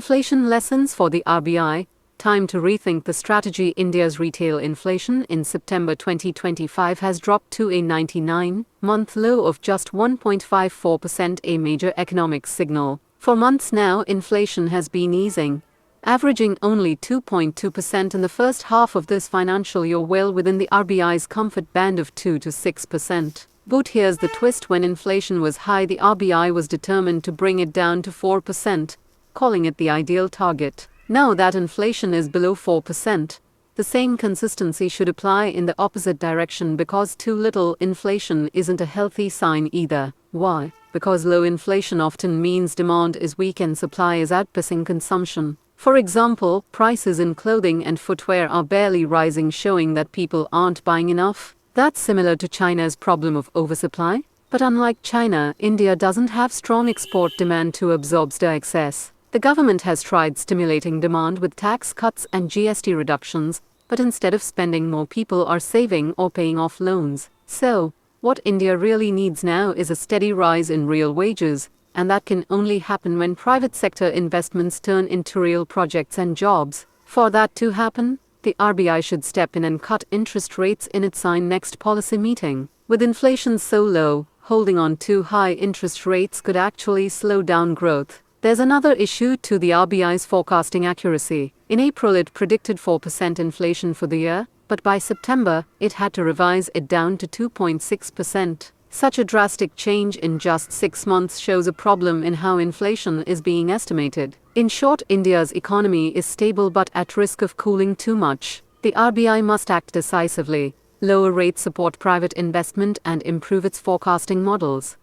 Inflation lessons for the RBI. Time to rethink the strategy. India's retail inflation in September 2025 has dropped to a 99-month low of just 1.54%, a major economic signal. For months now, inflation has been easing, averaging only 2.2% in the first half of this financial year, well within the RBI's comfort band of 2 to 6%. But here's the twist: when inflation was high, the RBI was determined to bring it down to 4%, calling it the ideal target. Now that inflation is below 4%, the same consistency should apply in the opposite direction, because too little inflation isn't a healthy sign either. Why? Because low inflation often means demand is weak and supply is outpacing consumption. For example, prices in clothing and footwear are barely rising, showing that people aren't buying enough. That's similar to China's problem of oversupply. But unlike China, India doesn't have strong export demand to absorb the excess. The government has tried stimulating demand with tax cuts and GST reductions, but instead of spending more, people are saving or paying off loans. So, what India really needs now is a steady rise in real wages, and that can only happen when private sector investments turn into real projects and jobs. For that to happen, the RBI should step in and cut interest rates in its next policy meeting. With inflation so low, holding on to high interest rates could actually slow down growth. There's another issue to the RBI's forecasting accuracy. In April, it predicted 4% inflation for the year, but by September, it had to revise it down to 2.6%. Such a drastic change in just 6 months shows a problem in how inflation is being estimated. In short, India's economy is stable but at risk of cooling too much. The RBI must act decisively. Lower rates support private investment and improve its forecasting models.